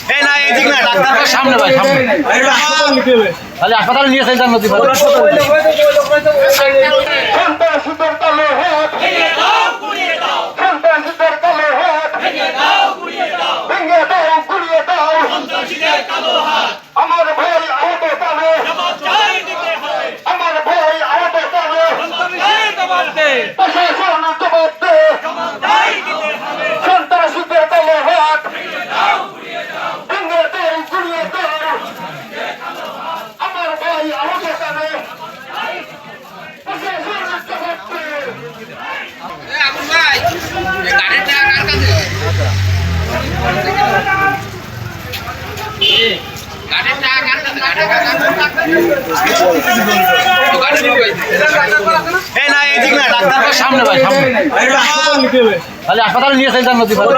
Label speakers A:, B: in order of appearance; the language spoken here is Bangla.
A: এই না এই দিক না ডাক্তারের সামনে ভাই সামনে তাহলে হাসপাতালে নিয়ে যাই নদী পার
B: আমার ভাই আহত পাবে আমার ভাই আহত পাবে প্রশাসন জবাব দে সন্ত্রাসীদের কালো হাত ভেঙে দাও গুড়িয়ে দাও আমার ভাই আহত পাবে প্রশাসন জবাব দে
C: আবুল ভাই গাড়ির টাকা কার কাছে গাড়ির টাকা কার কাছে
A: এই না এই দিক না ডাক্তারের সামনে ভাই সামনে তাহলে হাসপাতালে নিয়ে যাই নদী পার